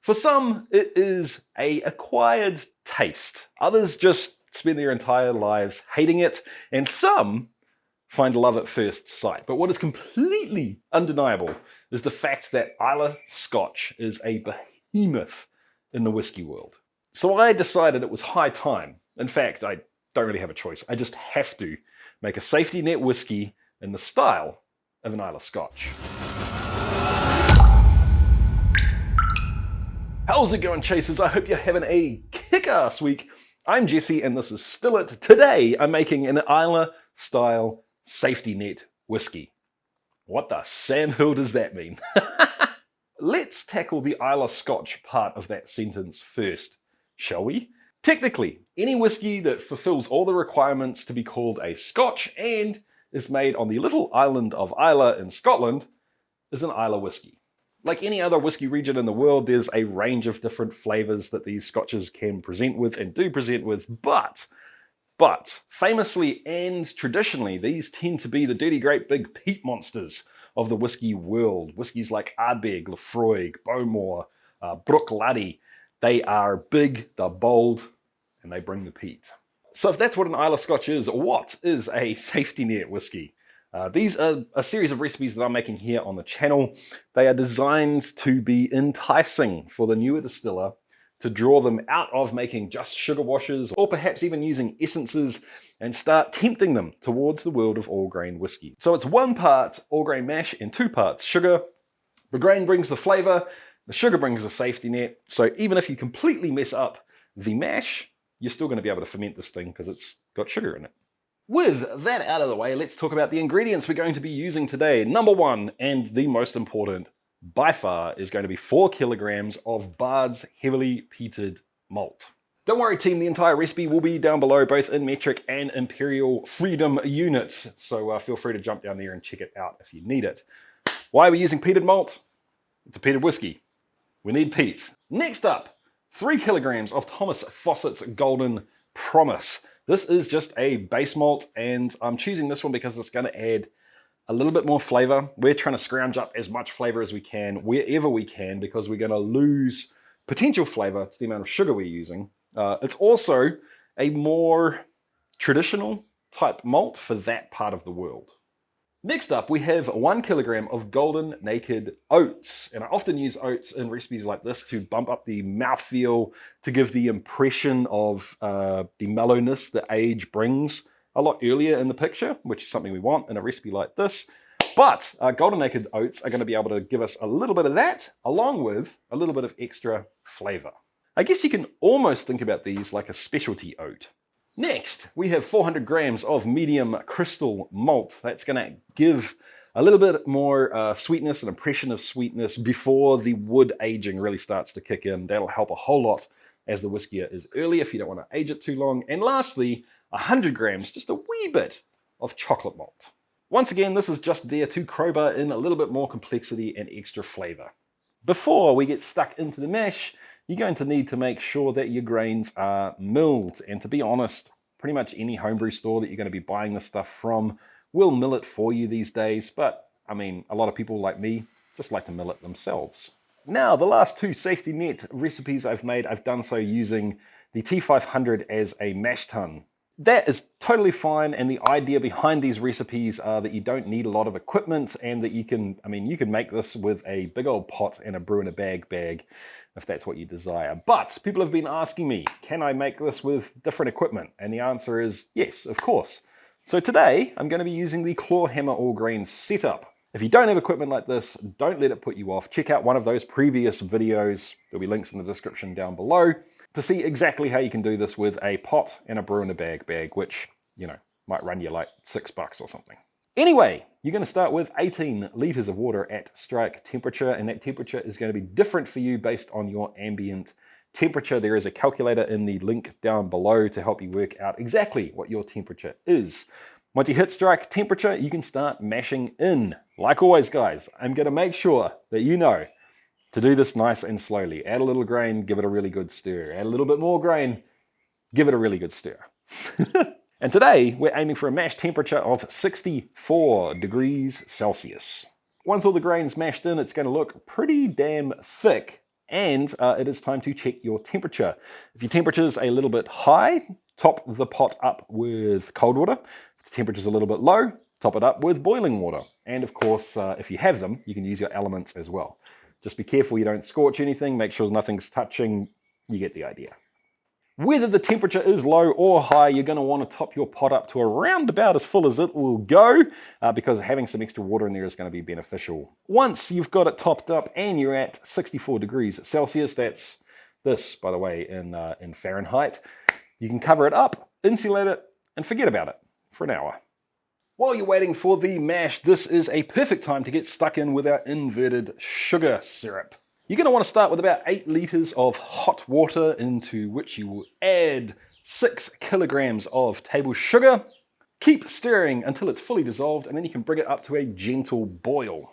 For some, it is an acquired taste. Others just spend their entire lives hating it, and some find love at first sight. But what is completely undeniable is the fact that Islay Scotch is a behemoth in the whiskey world. So I decided it was high time. In fact, I don't really have a choice. I just have to make a safety net whiskey in the style of an Islay Scotch. How's it going, chasers? I hope you're having a kick-ass week. I'm Jesse and this is Still It. Today I'm making an Islay style safety net whiskey. What the sandhill does that mean? Let's tackle the Islay Scotch part of that sentence first, shall we? Technically, any whiskey that fulfills all the requirements to be called a Scotch and is made on the little island of Islay in Scotland is an Islay whiskey. Like any other whiskey region in the world, there's a range of different flavours that these scotches can present with and do present with, but famously and traditionally, these tend to be the dirty great big peat monsters of the whiskey world. Whiskies like Ardbeg, Laphroaig, Bowmore, Bruichladdich. They are big, they're bold, and they bring the peat. So if that's what an Islay Scotch is, what is a safety net whiskey? These are a series of recipes that I'm making here on the channel. They are designed to be enticing for the newer distiller to draw them out of making just sugar washes or perhaps even using essences and start tempting them towards the world of all grain whiskey. So it's 1 part all grain mash and 2 parts sugar. The grain brings the flavor, the sugar brings the safety net. So even if you completely mess up the mash, you're still going to be able to ferment this thing because it's got sugar in it. With that out of the way, let's talk about the ingredients we're going to be using today. Number 1, and the most important by far, is going to be 4 kilograms of BairdsHeavily Peated malt. Don't worry team, the entire recipe will be down below, both in metric and imperial freedom units. So feel free to jump down there and check it out if you need it. Why are we using peated malt? It's a peated whiskey. We need peat. Next up, 3 kilograms of Thomas Fawcett's Golden Promise. This is just a base malt, and I'm choosing this one because it's going to add a little bit more flavor. We're trying to scrounge up as much flavor as we can, wherever we can, because we're going to lose potential flavor to the amount of sugar we're using. It's also a more traditional type malt for that part of the world. Next up, we have 1 kilogram of golden naked oats. And I often use oats in recipes like this to bump up the mouthfeel, to give the impression of the mellowness that age brings a lot earlier in the picture, which is something we want in a recipe like this. But golden naked oats are going to be able to give us a little bit of that, along with a little bit of extra flavor. I guess you can almost think about these like a specialty oat. Next, we have 400 grams of medium crystal malt. That's going to give a little bit more sweetness, an impression of sweetness before the wood aging really starts to kick in. That'll help a whole lot as the whiskey is early if you don't want to age it too long. And lastly, 100 grams, just a wee bit of chocolate malt. Once again, this is just there to crowbar in a little bit more complexity and extra flavor. Before we get stuck into the mash, you're going to need to make sure that your grains are milled. And to be honest, pretty much any homebrew store that you're going to be buying this stuff from will mill it for you these days. But I mean, a lot of people like me just like to mill it themselves. Now, the last 2 safety net recipes I've made, I've done so using the T500 as a mash tun. That is totally fine, and the idea behind these recipes are that you don't need a lot of equipment and that you can make this with a big old pot and a brew in a bag if that's what you desire. But people have been asking me, can I make this with different equipment? And the answer is yes, of course. So today I'm going to be using the claw hammer all grain setup. If you don't have equipment like this, don't let it put you off. Check out one of those previous videos. There'll be links in the description down below to see exactly how you can do this with a pot and a brew in a bag, which, you know, might run you like $6 or something. Anyway, you're going to start with 18 liters of water at strike temperature, and that temperature is going to be different for you based on your ambient temperature. There is a calculator in the link down below to help you work out exactly what your temperature is. Once you hit strike temperature, you can start mashing in. Like always, guys, I'm going to make sure that you know to do this nice and slowly. Add a little grain, give it a really good stir. Add a little bit more grain, give it a really good stir. And today, we're aiming for a mash temperature of 64 degrees Celsius. Once all the grain's mashed in, it's going to look pretty damn thick and it is time to check your temperature. If your temperature is a little bit high, top the pot up with cold water. If the temperature is a little bit low, top it up with boiling water. And of course, if you have them, you can use your elements as well. Just be careful you don't scorch anything, make sure nothing's touching, you get the idea. Whether the temperature is low or high, you're going to want to top your pot up to around about as full as it will go, because having some extra water in there is going to be beneficial. Once you've got it topped up and you're at 64 degrees Celsius, that's this, by the way, in Fahrenheit, you can cover it up, insulate it, and forget about it for an hour. While you're waiting for the mash, this is a perfect time to get stuck in with our inverted sugar syrup. You're going to want to start with about 8 litres of hot water, into which you will add 6 kilograms of table sugar. Keep stirring until it's fully dissolved, and then you can bring it up to a gentle boil.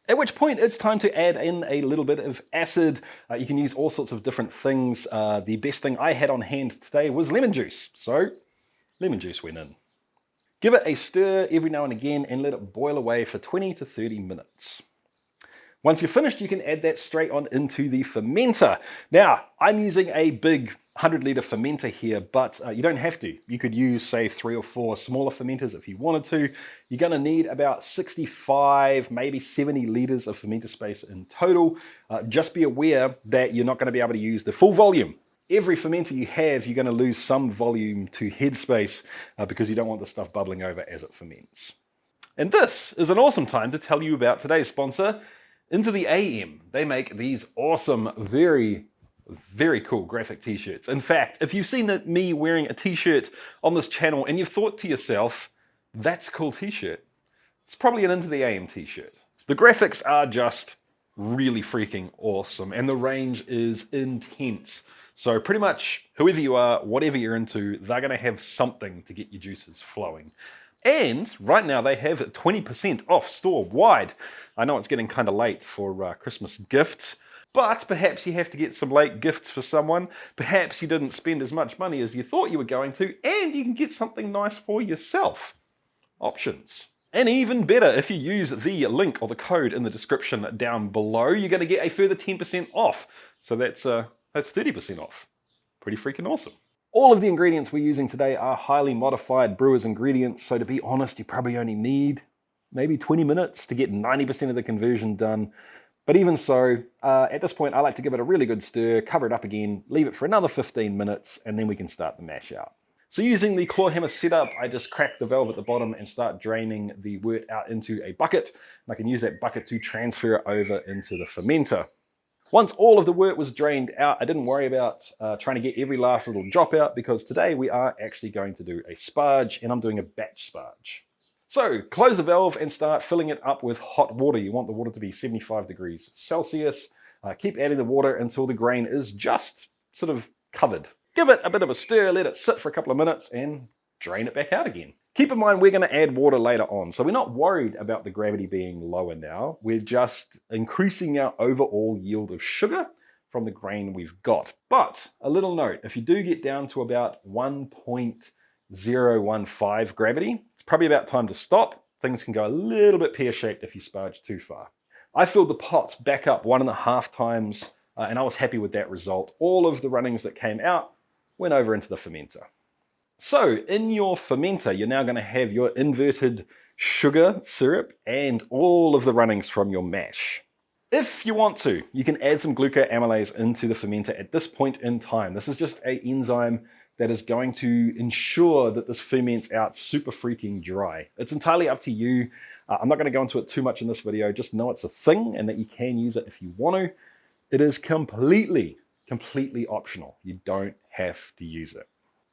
At which point it's time to add in a little bit of acid. You can use all sorts of different things. The best thing I had on hand today was lemon juice, so lemon juice went in. Give it a stir every now and again and let it boil away for 20 to 30 minutes. Once you're finished, you can add that straight on into the fermenter. Now, I'm using a big 100-litre fermenter here, but you don't have to. You could use, say, 3 or 4 smaller fermenters if you wanted to. You're going to need about 65, maybe 70 litres of fermenter space in total. Just be aware that you're not going to be able to use the full volume. Every fermenter you have, you're going to lose some volume to headspace because you don't want the stuff bubbling over as it ferments. And this is an awesome time to tell you about today's sponsor, Into the AM. They make these awesome, very, very cool graphic t-shirts. In fact, if you've seen me wearing a t-shirt on this channel and you've thought to yourself, that's a cool t-shirt, it's probably an Into the AM t-shirt. The graphics are just really freaking awesome and the range is intense. So pretty much whoever you are, whatever you're into, they're going to have something to get your juices flowing. And right now they have 20% off store-wide. I know it's getting kind of late for Christmas gifts, but perhaps you have to get some late gifts for someone. Perhaps you didn't spend as much money as you thought you were going to, and you can get something nice for yourself. Options. And even better, if you use the link or the code in the description down below, you're going to get a further 10% off. So that's 30% off. Pretty freaking awesome. All of the ingredients we're using today are highly modified brewer's ingredients, so to be honest, you probably only need maybe 20 minutes to get 90% of the conversion done. But even so, at this point, I like to give it a really good stir, cover it up again, leave it for another 15 minutes, and then we can start the mash out. So using the claw hammer setup, I just crack the valve at the bottom and start draining the wort out into a bucket. And I can use that bucket to transfer it over into the fermenter. Once all of the wort was drained out, I didn't worry about trying to get every last little drop out, because today we are actually going to do a sparge, and I'm doing a batch sparge. So close the valve and start filling it up with hot water. You want the water to be 75 degrees Celsius. Keep adding the water until the grain is just sort of covered. Give it a bit of a stir, let it sit for a couple of minutes, and drain it back out again. Keep in mind, we're going to add water later on, so we're not worried about the gravity being lower now. We're just increasing our overall yield of sugar from the grain we've got. But a little note, if you do get down to about 1.015 gravity, it's probably about time to stop. Things can go a little bit pear-shaped if you sparge too far. I filled the pot back up 1.5 times, and I was happy with that result. All of the runnings that came out went over into the fermenter. So in your fermenter, you're now going to have your inverted sugar syrup and all of the runnings from your mash. If you want to, you can add some glucoamylase into the fermenter at this point in time. This is just an enzyme that is going to ensure that this ferments out super freaking dry. It's entirely up to you. I'm not going to go into it too much in this video. Just know it's a thing and that you can use it if you want to. It is completely optional. You don't have to use it.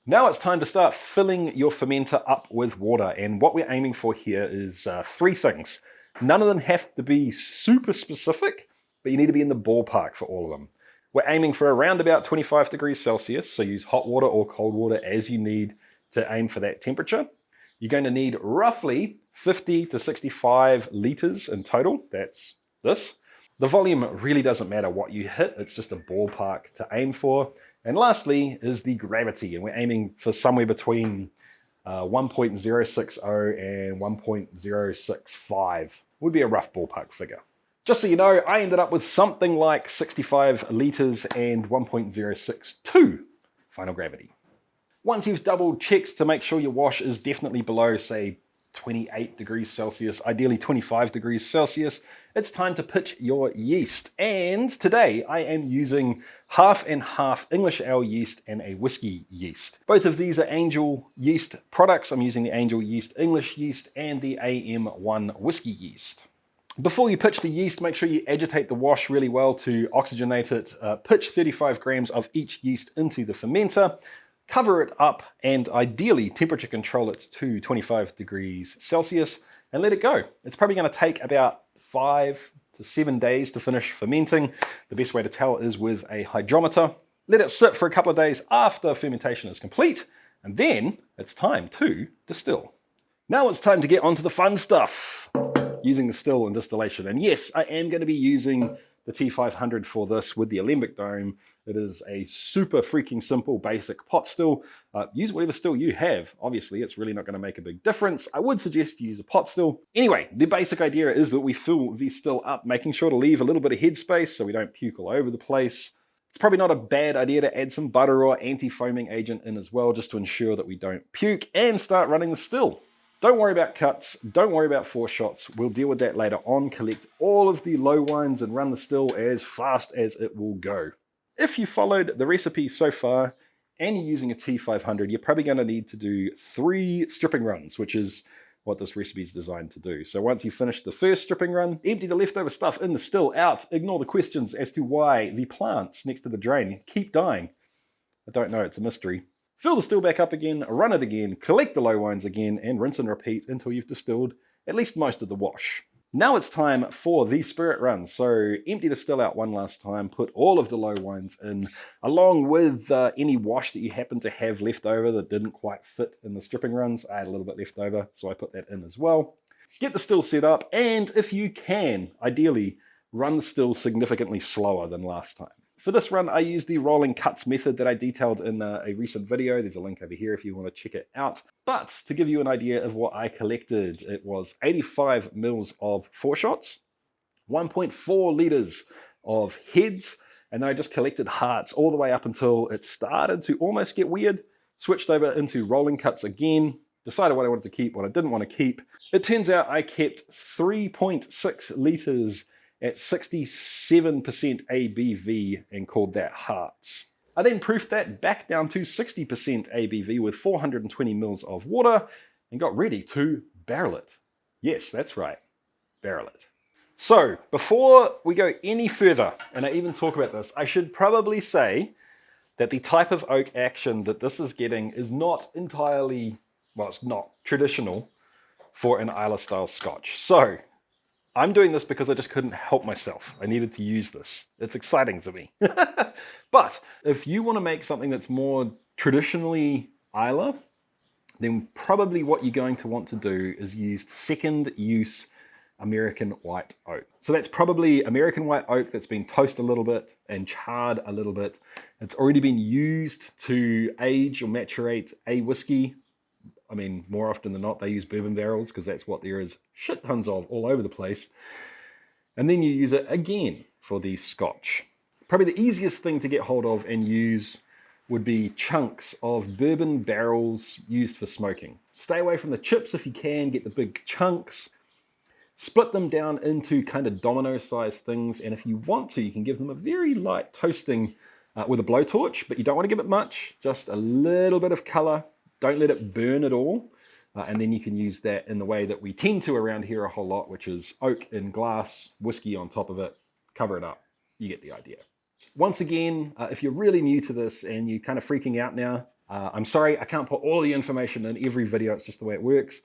Now it's time to start filling your fermenter up with water, and what we're aiming for here is 3 things. None of them have to be super specific, but you need to be in the ballpark for all of them. We're aiming for around about 25 degrees Celsius, so use hot water or cold water as you need to aim for that temperature. You're going to need roughly 50 to 65 litres in total. That's this. The volume really doesn't matter what you hit, it's just a ballpark to aim for. And lastly is the gravity, and we're aiming for somewhere between 1.060 and 1.065 would be a rough ballpark figure. Just so you know, I ended up with something like 65 litres and 1.062 final gravity. Once you've double checked to make sure your wash is definitely below, say, 28 degrees Celsius, ideally 25 degrees Celsius, it's time to pitch your yeast. And today I am using half and half English ale yeast and a whiskey yeast. Both of these are Angel yeast products. I'm using the Angel yeast English yeast and the AM1 whiskey yeast. Before you pitch the yeast, make sure you agitate the wash really well to oxygenate it. Pitch 35 grams of each yeast into the fermenter. Cover it up and ideally temperature control it to 25 degrees Celsius and let it go. It's probably going to take about 5 to 7 days to finish fermenting. The best way to tell is with a hydrometer. Let it sit for a couple of days after fermentation is complete, and then it's time to distill. Now it's time to get onto the fun stuff, using the still and distillation. And yes, I am going to be using the T500 for this with the alembic dome. It is a super freaking simple basic pot still. Use whatever still you have. Obviously, it's really not going to make a big difference. I would suggest you use a pot still. Anyway, the basic idea is that we fill the still up, making sure to leave a little bit of headspace so we don't puke all over the place. It's probably not a bad idea to add some butter or anti-foaming agent in as well, just to ensure that we don't puke, and start running the still. Don't worry about cuts, don't worry about foreshots. We'll deal with that later on. Collect all of the low wines and run the still as fast as it will go. If you followed the recipe so far and you're using a T500, you're probably going to need to do 3 stripping runs, which is what this recipe is designed to do. So once you finish the first stripping run, empty the leftover stuff in the still out. Ignore the questions as to why the plants next to the drain keep dying. I don't know, it's a mystery. Fill the still back up again, run it again, collect the low wines again, and rinse and repeat until you've distilled at least most of the wash. Now it's time for the spirit run. So empty the still out one last time, put all of the low wines in, along with any wash that you happen to have left over that didn't quite fit in the stripping runs. I had a little bit left over, so I put that in as well. Get the still set up, and if you can, ideally, run the still significantly slower than last time. For this run, I used the rolling cuts method that I detailed in a recent video. There's a link over here if you want to check it out. But to give you an idea of what I collected, it was 85 mils of foreshots, 1.4 litres of heads, and then I just collected hearts all the way up until it started to almost get weird. Switched over into rolling cuts again, decided what I wanted to keep, what I didn't want to keep. It turns out I kept 3.6 litres at 67% ABV and called that hearts. I then proofed that back down to 60% ABV with 420 mils of water and got ready to barrel it. Yes, that's right, barrel it. So before we go any further, and I even talk about this, I should probably say that the type of oak action that this is getting is not entirely, well, it's not traditional for an Islay style Scotch. So I'm doing this because I just couldn't help myself. I needed to use this. It's exciting to me. But if you want to make something that's more traditionally Islay, then probably what you're going to want to do is use second use American white oak. So that's probably American white oak that's been toasted a little bit and charred a little bit. It's already been used to age or maturate a whiskey. I mean, more often than not, they use bourbon barrels because that's what there is shit tons of all over the place. And then you use it again for the Scotch. Probably the easiest thing to get hold of and use would be chunks of bourbon barrels used for smoking. Stay away from the chips if you can, get the big chunks. Split them down into kind of domino-sized things, and if you want to, you can give them a very light toasting with a blowtorch, but you don't want to give it much, just a little bit of color. Don't let it burn at all, and then you can use that in the way that we tend to around here a whole lot, which is oak in glass, whiskey on top of it, cover it up. You get the idea. Once again, if you're really new to this and you're kind of freaking out now, I'm sorry, I can't put all the information in every video, it's just the way it works.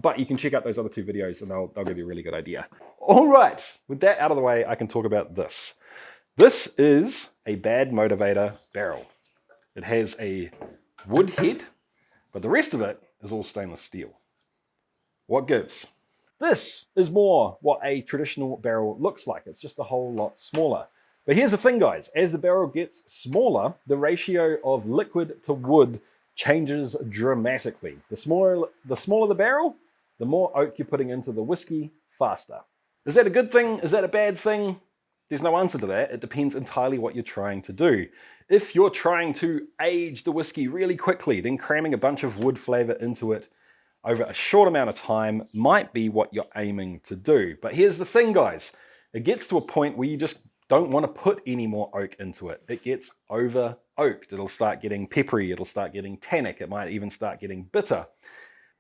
But you can check out those other 2 videos and they'll give you a really good idea. All right, with that out of the way, I can talk about this. This is a bad Motivator barrel. It has a wood head, but the rest of it is all stainless steel. What gives? This is more what a traditional barrel looks like. It's just a whole lot smaller. But here's the thing, guys. As the barrel gets smaller, the ratio of liquid to wood changes dramatically. The smaller the barrel, the more oak you're putting into the whiskey faster. Is that a good thing? Is that a bad thing? There's no answer to that. It depends entirely what you're trying to do. If you're trying to age the whiskey really quickly, then cramming a bunch of wood flavor into it over a short amount of time might be what you're aiming to do. But here's the thing, guys. It gets to a point where you just don't want to put any more oak into it. It gets over oaked. It'll start getting peppery. It'll start getting tannic. It might even start getting bitter.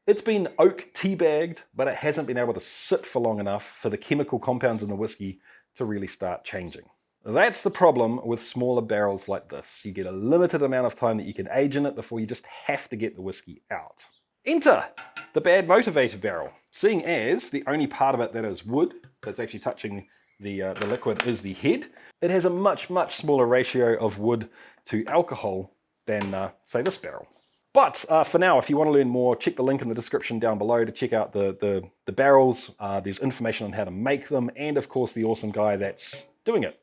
It's been oak teabagged, but it hasn't been able to sit for long enough for the chemical compounds in the whiskey to really start changing. That's the problem with smaller barrels like this. You get a limited amount of time that you can age in it before you just have to get the whiskey out. Enter the bad Motivator barrel. Seeing as the only part of it that is wood, that's actually touching the liquid, is the head, it has a much, much smaller ratio of wood to alcohol than, say, this barrel. But for now, if you want to learn more, check the link in the description down below to check out the barrels. There's information on how to make them, and of course the awesome guy that's doing it.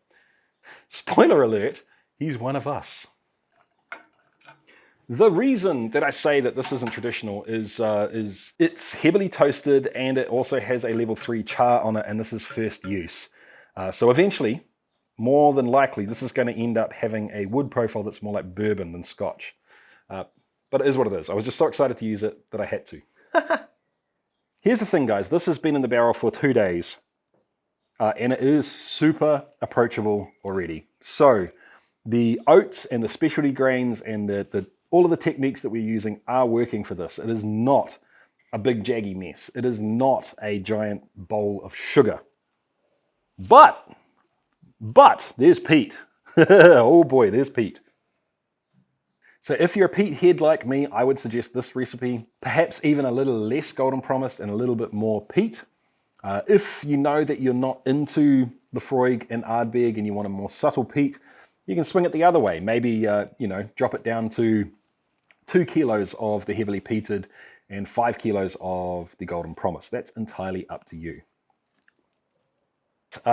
Spoiler alert, he's one of us. The reason that I say that this isn't traditional is it's heavily toasted, and it also has a level 3 char on it, and this is first use. So eventually, more than likely, this is going to end up having a wood profile that's more like bourbon than scotch. But it is what it is. I was just so excited to use it that I had to. Here's the thing, guys. This has been in the barrel for 2 days. And it is super approachable already. So the oats and the specialty grains and all of the techniques that we're using are working for this. It is not a big jaggy mess. It is not a giant bowl of sugar. But there's peat. Oh boy, there's peat. So if you're a peat head like me, I would suggest this recipe, perhaps even a little less golden promised and a little bit more peat. If you know that you're not into the Freud and Ardbeg and you want a more subtle peat, you can swing it the other way. Maybe, drop it down to 2 kilos of the heavily peated and 5 kilos of the golden promise. That's entirely up to you.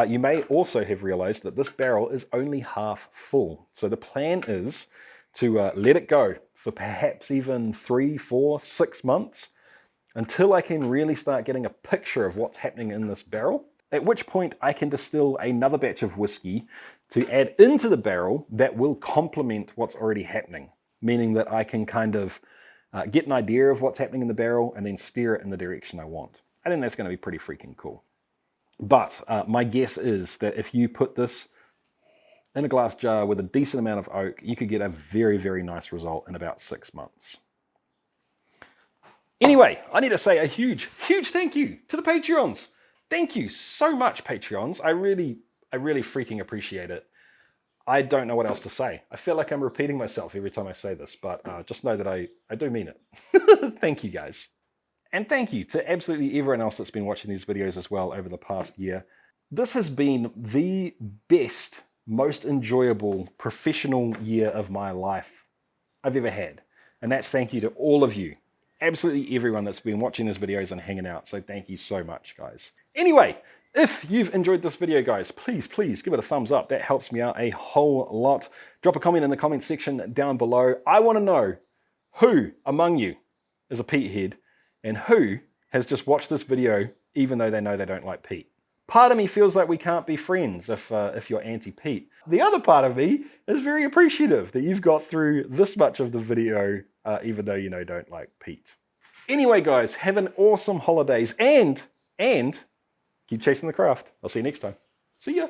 You may also have realized that this barrel is only half full. So the plan is to let it go for perhaps even 3, 4, 6 months until I can really start getting a picture of what's happening in this barrel, at which point I can distill another batch of whiskey to add into the barrel that will complement what's already happening, meaning that I can kind of get an idea of what's happening in the barrel and then steer it in the direction I want. I think that's going to be pretty freaking cool. But my guess is that if you put this in a glass jar with a decent amount of oak, you could get a very, very nice result in about 6 months. Anyway, I need to say a huge, huge thank you to the Patreons. Thank you so much, Patreons. I really freaking appreciate it. I don't know what else to say. I feel like I'm repeating myself every time I say this, but just know that I do mean it. Thank you, guys. And thank you to absolutely everyone else that's been watching these videos as well over the past year. This has been the best, most enjoyable professional year of my life I've ever had. And that's thank you to all of you. Absolutely everyone that's been watching these videos and hanging out. So thank you so much, guys. Anyway, if you've enjoyed this video, guys, please give it a thumbs up. That helps me out a whole lot. Drop a comment in the comment section down below. I want to know who among you is a peat head and who has just watched this video even though they know they don't like peat. Part of me feels like we can't be friends if you're anti-peat. The other part of me is very appreciative that you've got through this much of the video even though you don't like peat. Anyway, guys, have an awesome holidays and keep chasing the craft. I'll see you next time. See ya.